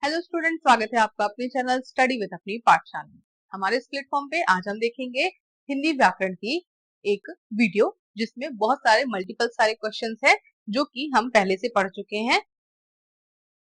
Hello student, स्वागत है आपका अपने चैनल स्टडी विद अपनी पाठशाला में। हमारे इस प्लेटफॉर्म पे आज हम देखेंगे हिंदी व्याकरण की एक वीडियो जिसमें बहुत सारे मल्टीपल सारे क्वेश्चंस हैं जो कि हम पहले से पढ़ चुके हैं।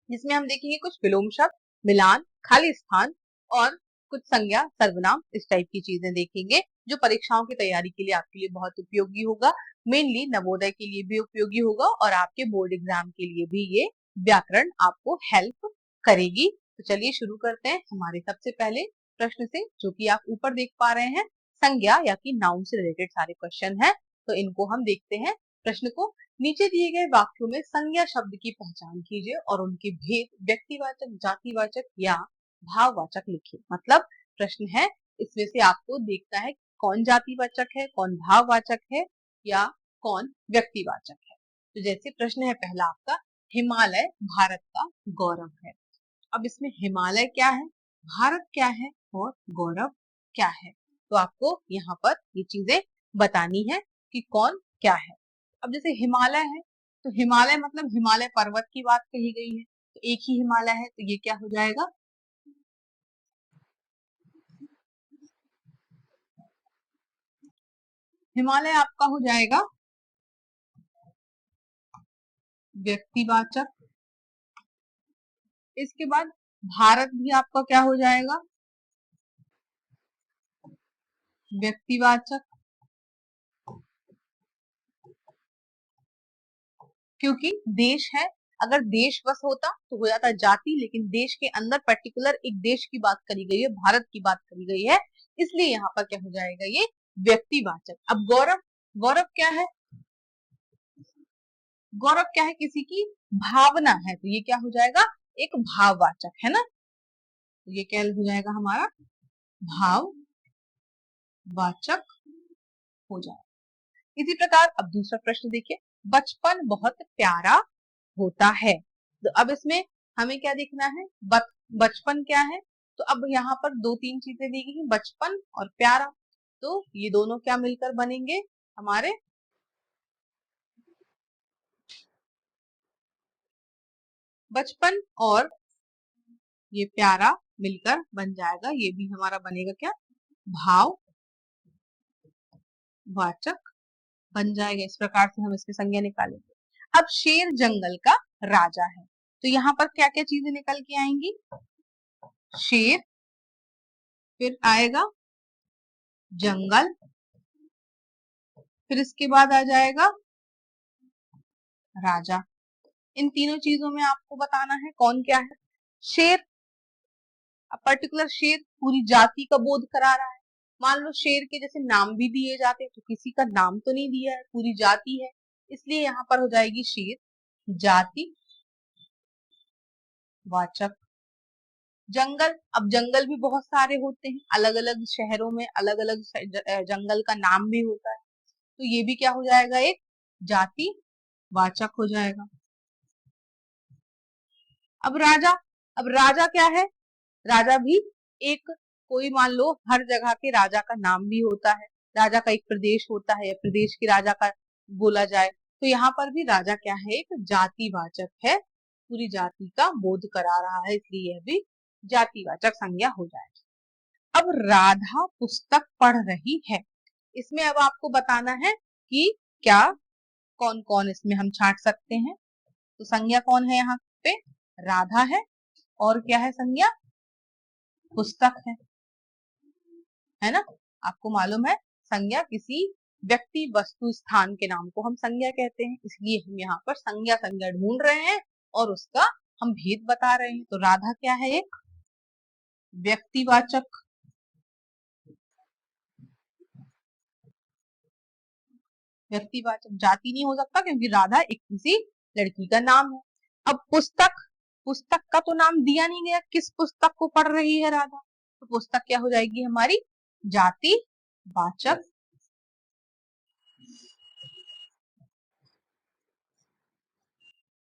जिसमें हम देखेंगे कुछ विलोम शब्द, मिलान, खाली स्थान और कुछ संज्ञा, सर्वनाम, इस टाइप की चीजें देखेंगे जो परीक्षाओं की तैयारी के लिए आपके लिए बहुत उपयोगी होगा। मेनली नवोदय के लिए भी उपयोगी होगा और आपके बोर्ड एग्जाम के लिए भी ये व्याकरण आपको हेल्प करेगी। तो चलिए शुरू करते हैं हमारे सबसे पहले प्रश्न से, जो कि आप ऊपर देख पा रहे हैं। संज्ञा या कि नाउन से रिलेटेड सारे क्वेश्चन हैं, तो इनको हम देखते हैं। प्रश्न को, नीचे दिए गए वाक्यों में संज्ञा शब्द की पहचान कीजिए और उनके भेद व्यक्तिवाचक, जातिवाचक या भाववाचक लिखिए। मतलब प्रश्न है, इसमें से आपको देखना है कौन जातिवाचक है, कौन भाववाचक है या कौन व्यक्तिवाचक है। तो जैसे प्रश्न है पहला आपका, हिमालय भारत का गौरव है। अब इसमें हिमालय क्या है, भारत क्या है और गौरव क्या है, तो आपको यहाँ पर ये चीजें बतानी है कि कौन क्या है। अब जैसे हिमालय है तो हिमालय मतलब हिमालय पर्वत की बात कही गई है, तो एक ही हिमालय है, तो ये क्या हो जाएगा, हिमालय आपका हो जाएगा व्यक्तिवाचक। इसके बाद भारत भी आपका क्या हो जाएगा, व्यक्तिवाचक, क्योंकि देश है। अगर देश बस होता तो हो जाता जाति, लेकिन देश के अंदर पर्टिकुलर एक देश की बात करी गई है, भारत की बात करी गई है, इसलिए यहाँ पर क्या हो जाएगा, ये व्यक्तिवाचक। अब गौरव, गौरव क्या है, गौरव क्या है, किसी की भावना है, तो ये क्या हो जाएगा, एक भाववाचक है ना, तो ये क्या हो जाएगा हमारा, भाववाचक हो जाएगा। इसी प्रकार अब दूसरा प्रश्न देखिए, बचपन बहुत प्यारा होता है। तो अब इसमें हमें क्या देखना है, बचपन क्या है, तो अब यहाँ पर दो तीन चीजें दी गई हैं, बचपन और प्यारा, तो ये दोनों क्या मिलकर बनेंगे हमारे, बचपन और ये प्यारा मिलकर बन जाएगा, ये भी हमारा बनेगा क्या, भाववाचक बन जाएगा। इस प्रकार से हम इसकी संज्ञा निकालेंगे। अब शेर जंगल का राजा है, तो यहाँ पर क्या क्या चीजें निकल के आएंगी, शेर, फिर आएगा जंगल, फिर इसके बाद आ जाएगा राजा। इन तीनों चीजों में आपको बताना है कौन क्या है। शेर, अब पर्टिकुलर शेर पूरी जाति का बोध करा रहा है। मान लो शेर के जैसे नाम भी दिए जाते हैं, तो किसी का नाम तो नहीं दिया है, पूरी जाति है, इसलिए यहाँ पर हो जाएगी शेर जाति वाचक। जंगल, अब जंगल भी बहुत सारे होते हैं, अलग अलग शहरों में अलग अलग जंगल का नाम भी होता है, तो ये भी क्या हो जाएगा, एक जाति वाचक हो जाएगा। अब राजा, अब राजा क्या है, राजा भी एक, कोई मान लो हर जगह के राजा का नाम भी होता है, राजा का एक प्रदेश होता है, प्रदेश के राजा का बोला जाए, तो यहाँ पर भी राजा क्या है, एक जातिवाचक है, पूरी जाति का बोध करा रहा है, इसलिए यह भी जातिवाचक संज्ञा हो जाएगी। अब राधा पुस्तक पढ़ रही है, इसमें अब आपको बताना है कि क्या, कौन कौन इसमें हम छांट सकते हैं। तो संज्ञा कौन है यहाँ पे, राधा है, और क्या है संज्ञा, पुस्तक है ना। आपको मालूम है संज्ञा किसी व्यक्ति, वस्तु, स्थान के नाम को हम संज्ञा कहते हैं, इसलिए हम यहाँ पर संज्ञा संज्ञा ढूंढ रहे हैं और उसका हम भेद बता रहे हैं। तो राधा क्या है, एक व्यक्तिवाचक, व्यक्तिवाचक, जाति नहीं हो सकता क्योंकि राधा एक किसी लड़की का नाम है। अब पुस्तक, पुस्तक का तो नाम दिया नहीं गया, किस पुस्तक को पढ़ रही है राधा, तो पुस्तक क्या हो जाएगी हमारी, जातिवाचक,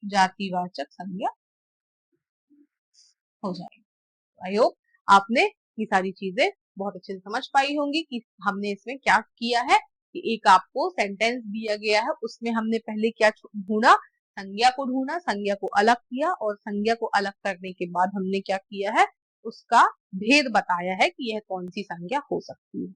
जातिवाचक संज्ञा हो जाएगी। आई होप आपने ये सारी चीजें बहुत अच्छे से समझ पाई होंगी कि हमने इसमें क्या किया है, कि एक आपको सेंटेंस दिया गया है, उसमें हमने पहले क्या ढूंढा, संज्ञा को ढूंढा, संज्ञा को अलग किया और संज्ञा को अलग करने के बाद हमने क्या किया है, उसका भेद बताया है कि यह कौन सी संज्ञा हो सकती है।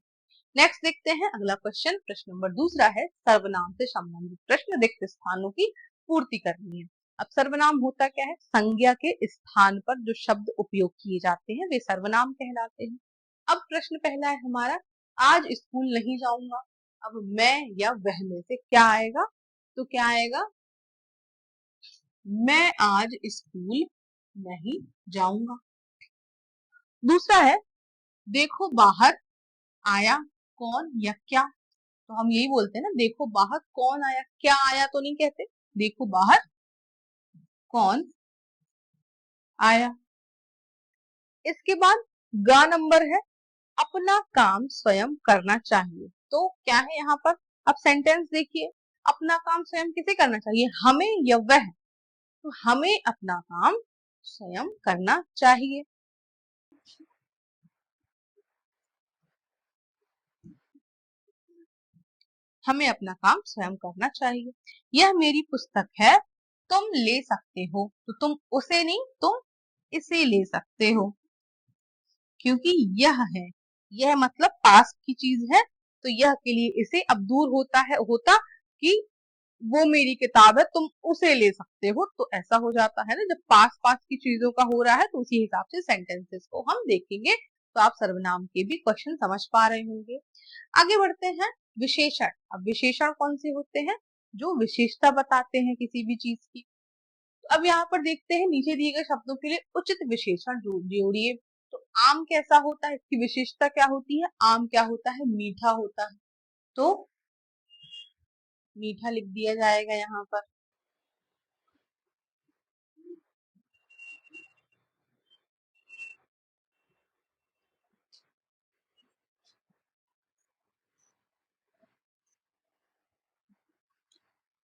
नेक्स्ट देखते हैं अगला क्वेश्चन। प्रश्न नंबर दूसरा है सर्वनाम से संबंधित प्रश्न, रिक्त स्थानों की पूर्ति करनी है। अब सर्वनाम होता क्या है, संज्ञा के स्थान पर जो शब्द उपयोग किए जाते हैं वे सर्वनाम कहलाते हैं। अब प्रश्न पहला है हमारा, आज स्कूल नहीं जाऊंगा। अब मैं या वह में से क्या आएगा, तो क्या आएगा, मैं आज स्कूल नहीं जाऊंगा। दूसरा है देखो बाहर आया कौन या क्या, तो हम यही बोलते हैं ना, देखो बाहर कौन आया, क्या आया तो नहीं कहते, देखो बाहर कौन आया। इसके बाद गा नंबर है, अपना काम स्वयं करना चाहिए। तो क्या है यहाँ पर, अब सेंटेंस देखिए, अपना काम स्वयं किसे करना चाहिए, हमें या वह, तो हमें अपना काम स्वयं करना चाहिए। हमें अपना काम स्वयं करना चाहिए। यह मेरी पुस्तक है, तुम ले सकते हो, तो तुम उसे नहीं, तुम इसे ले सकते हो, क्योंकि यह है, यह मतलब पास की चीज है, तो यह के लिए इसे अब दूर होता है, होता कि वो मेरी किताब है तुम उसे ले सकते हो, तो ऐसा हो जाता है ना, जब पास पास की चीजों का हो रहा है तो उसी हिसाब से सेंटेंसेस को हम देखेंगे। तो आप सर्वनाम के भी क्वेश्चन समझ पा रहे होंगे। आगे बढ़ते हैं, विशेषण। अब विशेषण कौन से होते हैं, जो विशेषता बताते हैं किसी भी चीज की। तो अब यहाँ पर देखते हैं, नीचे दिए गए शब्दों के लिए उचित विशेषण जोड़िए। तो आम कैसा होता है, इसकी विशेषता क्या होती है, आम क्या होता है, मीठा होता है, तो मीठा लिख दिया जाएगा यहाँ पर।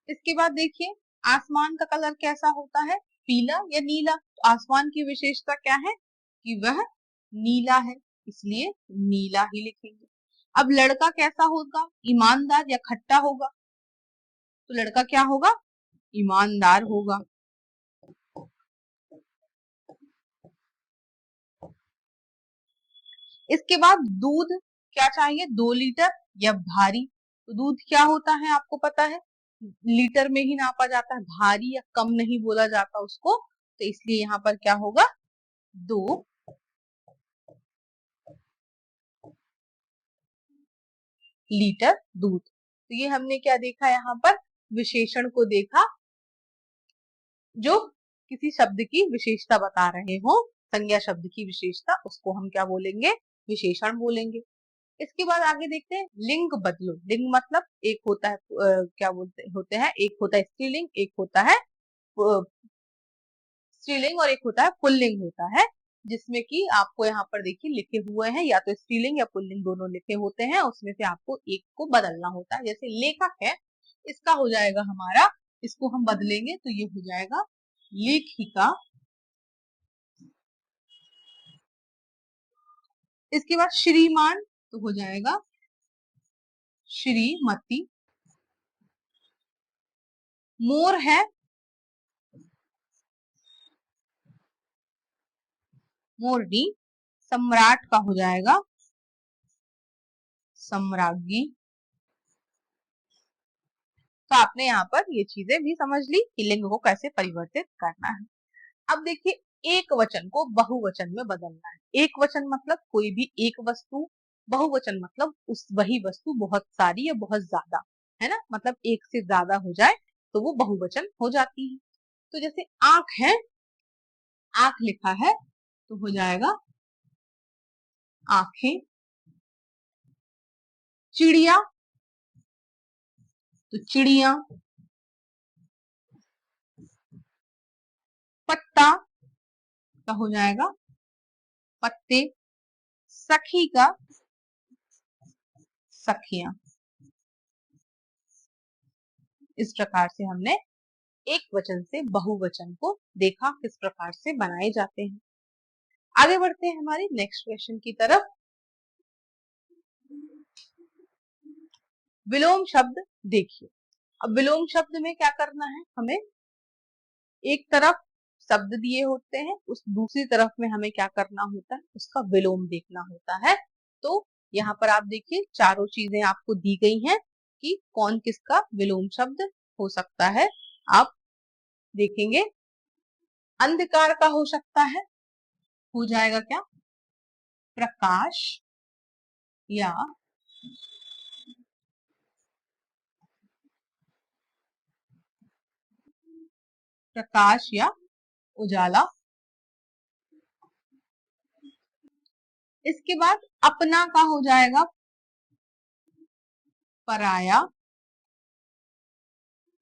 इसके बाद देखिए, आसमान का कलर कैसा होता है, पीला या नीला, तो आसमान की विशेषता क्या है कि वह नीला है, इसलिए नीला ही लिखेंगे। अब लड़का कैसा होगा, ईमानदार या खट्टा होगा, तो लड़का क्या होगा, ईमानदार होगा। इसके बाद दूध क्या चाहिए, 2 लीटर या भारी, तो दूध क्या होता है आपको पता है, लीटर में ही नापा जाता है, भारी या कम नहीं बोला जाता उसको, तो इसलिए यहाँ पर क्या होगा, 2 लीटर दूध। तो ये हमने क्या देखा यहाँ पर, विशेषण को देखा जो किसी शब्द की विशेषता बता रहे हो, संज्ञा शब्द की विशेषता, उसको हम क्या बोलेंगे, विशेषण बोलेंगे। इसके बाद आगे देखते हैं, लिंग बदलो। लिंग मतलब एक होता है क्या बोलते होते हैं, एक होता है स्त्रीलिंग, एक होता है स्त्रीलिंग और एक होता है पुल्लिंग होता है, जिसमें कि आपको यहाँ पर देखिए लिखे हुए हैं, या तो स्त्रीलिंग या पुल्लिंग दोनों लिखे होते हैं, उसमें से आपको एक को बदलना होता है। जैसे लेखक है, इसका हो जाएगा हमारा, इसको हम बदलेंगे तो ये हो जाएगा लेखिका। इसके बाद श्रीमान तो हो जाएगा श्रीमती। मोर है, मोरनी। सम्राट का हो जाएगा सम्राज्ञी। तो आपने यहाँ पर ये चीजें भी समझ ली कि लिंग को कैसे परिवर्तित करना है। अब देखिए, एक वचन को बहुवचन में बदलना है। एक वचन मतलब कोई भी एक वस्तु, बहुवचन मतलब उस वही वस्तु बहुत सारी या बहुत ज्यादा, है ना, मतलब एक से ज्यादा हो जाए तो वो बहुवचन हो जाती है। तो जैसे आंख है, आंख लिखा है तो हो जाएगा आंखें। चिड़िया तो चिड़िया। पत्ता का हो जाएगा पत्ते। सखी का सखियां। इस प्रकार से हमने एक वचन से बहुवचन को देखा किस प्रकार से बनाए जाते हैं। आगे बढ़ते हैं हमारी नेक्स्ट क्वेश्चन की तरफ। विलोम शब्द देखिए। अब विलोम शब्द में क्या करना है हमें, एक तरफ शब्द दिए होते हैं, उस दूसरी तरफ में हमें क्या करना होता है, उसका विलोम देखना होता है। तो यहाँ पर आप देखिए चारों चीजें आपको दी गई हैं कि कौन किसका विलोम शब्द हो सकता है। आप देखेंगे अंधकार का हो सकता है, हो जाएगा क्या, प्रकाश या प्रकाश या उजाला। इसके बाद अपना का हो जाएगा पराया।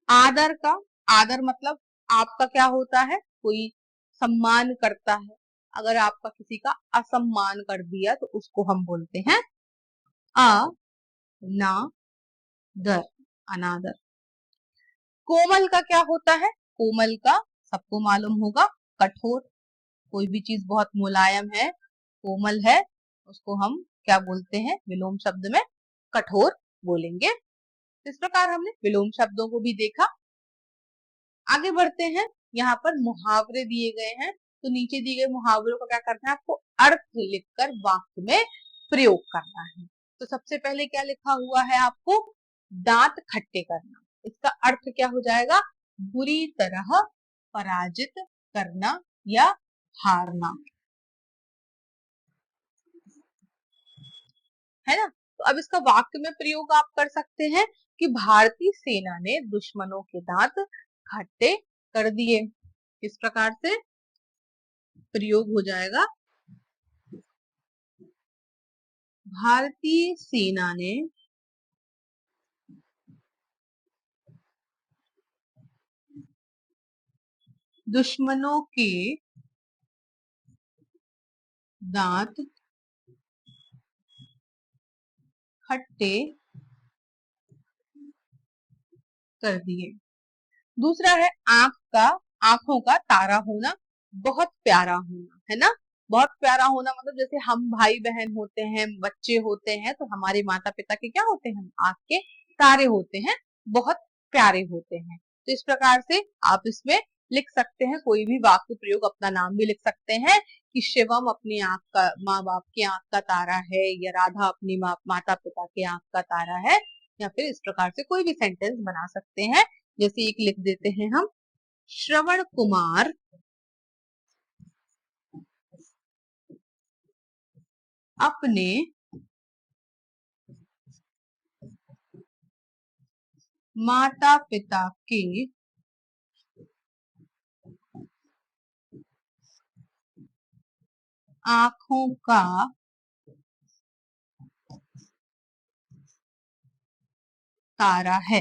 आदर का, आदर मतलब आपका क्या होता है, कोई सम्मान करता है, अगर आपका किसी का असम्मान कर दिया तो उसको हम बोलते हैं अनादर, अनादर। कोमल का क्या होता है, कोमल का सबको मालूम होगा कठोर, कोई भी चीज बहुत मुलायम है, कोमल है, उसको हम क्या बोलते हैं, विलोम शब्द में कठोर बोलेंगे। इस प्रकार हमने विलोम शब्दों को भी देखा। आगे बढ़ते हैं, यहाँ पर मुहावरे दिए गए हैं, तो नीचे दिए गए मुहावरों का क्या करना है, आपको अर्थ लिखकर वाक्य में प्रयोग करना है। तो सबसे पहले क्या लिखा हुआ है आपको, दांत खट्टे करना, इसका अर्थ क्या हो जाएगा, बुरी तरह पराजित करना या हारना, है ना। तो अब इसका वाक्य में प्रयोग आप कर सकते हैं कि भारतीय सेना ने दुश्मनों के दांत खट्टे कर दिए। इस प्रकार से प्रयोग हो जाएगा, भारतीय सेना ने दुश्मनों के दांत खट्टे कर दिए। दूसरा है आंख का, आंखों का तारा होना, बहुत प्यारा होना, है ना। बहुत प्यारा होना मतलब जैसे हम भाई बहन होते हैं, बच्चे होते हैं, तो हमारे माता पिता के क्या होते हैं, आंख के तारे होते हैं, बहुत प्यारे होते हैं। तो इस प्रकार से आप इसमें लिख सकते हैं, कोई भी वाक्य प्रयोग, अपना नाम भी लिख सकते हैं कि शिवम अपनी आंख का, माँ बाप की आंख का तारा है, या राधा अपनी माता पिता के आंख का तारा है, या फिर इस प्रकार से कोई भी सेंटेंस बना सकते हैं। जैसे एक लिख देते हैं हम, श्रवण कुमार अपने माता पिता के आंखों का तारा है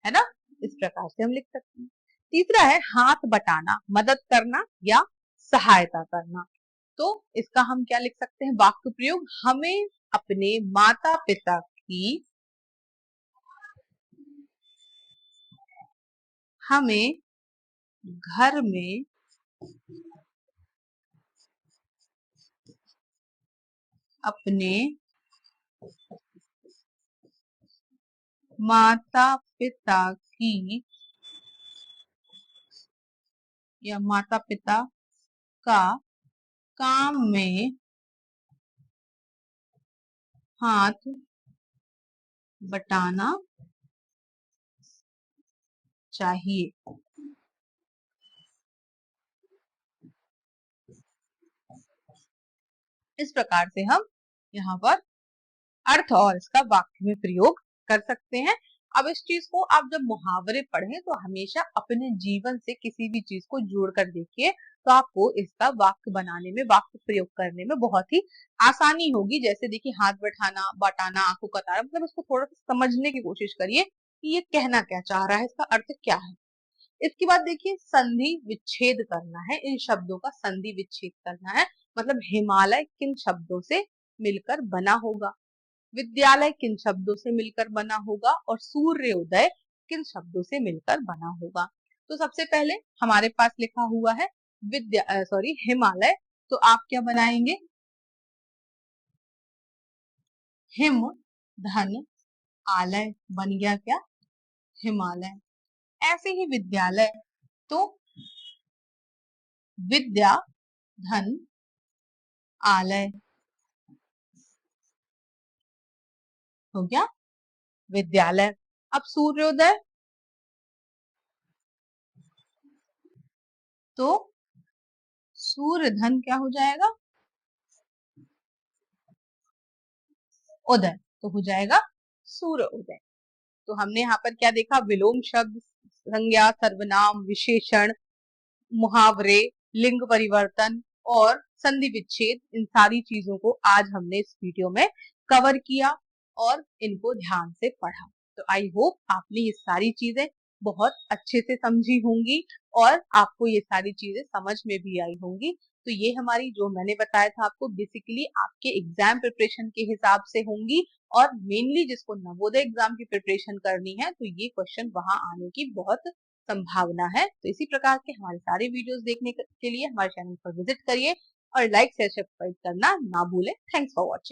ना। इस प्रकार से हम लिख सकते हैं। तीसरा है हाथ बटाना, मदद करना या सहायता करना। तो इसका हम क्या लिख सकते हैं, वाक्य प्रयोग, हमें अपने माता पिता की, हमें घर में अपने माता पिता की या माता पिता का काम में हाथ बटाना चाहिए। इस प्रकार से हम यहाँ पर अर्थ और इसका वाक्य में प्रयोग कर सकते हैं। अब इस चीज को आप जब मुहावरे पढ़ें तो हमेशा अपने जीवन से किसी भी चीज को जोड़कर देखिए, तो आपको इसका वाक्य बनाने में, वाक्य प्रयोग करने में बहुत ही आसानी होगी। जैसे देखिए हाथ बैठाना, बटाना, आंखों का तारा, मतलब इसको थोड़ा सा समझने की कोशिश करिए कि ये कहना क्या चाह रहा है, इसका अर्थ क्या है। इसके बाद देखिए संधि विच्छेद करना है, इन शब्दों का संधि विच्छेद करना है, मतलब हिमालय किन शब्दों से मिलकर बना होगा, विद्यालय किन शब्दों से मिलकर बना होगा, और सूर्योदय किन शब्दों से मिलकर बना होगा। तो सबसे पहले हमारे पास लिखा हुआ है हिमालय, तो आप क्या बनाएंगे, हिम धन आलय बन गया क्या, हिमालय। ऐसे ही विद्यालय, तो विद्या धन आलय हो गया विद्यालय। अब सूर्योदय तो सूर्य धन क्या हो जाएगा, उदय तो हो जाएगा सूर्य उदय। तो हमने यहाँ पर क्या देखा, विलोम शब्द, संज्ञा, सर्वनाम, विशेषण, मुहावरे, लिंग परिवर्तन और संधि विच्छेद, इन सारी चीजों को आज हमने इस वीडियो में कवर किया और इनको ध्यान से पढ़ा। तो आई होप आपने ये सारी चीजें बहुत अच्छे से समझी होंगी और आपको ये सारी चीजें समझ में भी आई होंगी। तो ये हमारी जो मैंने बताया था आपको बेसिकली आपके एग्जाम प्रिपरेशन के हिसाब से होंगी और मेनली जिसको नवोदय एग्जाम की प्रिपरेशन करनी है तो ये क्वेश्चन वहां आने की बहुत संभावना है। तो इसी प्रकार के हमारे सारे वीडियोस देखने के लिए हमारे चैनल पर विजिट करिए और लाइक शेयर सब्सक्राइब करना ना भूलें। Thanks for watching.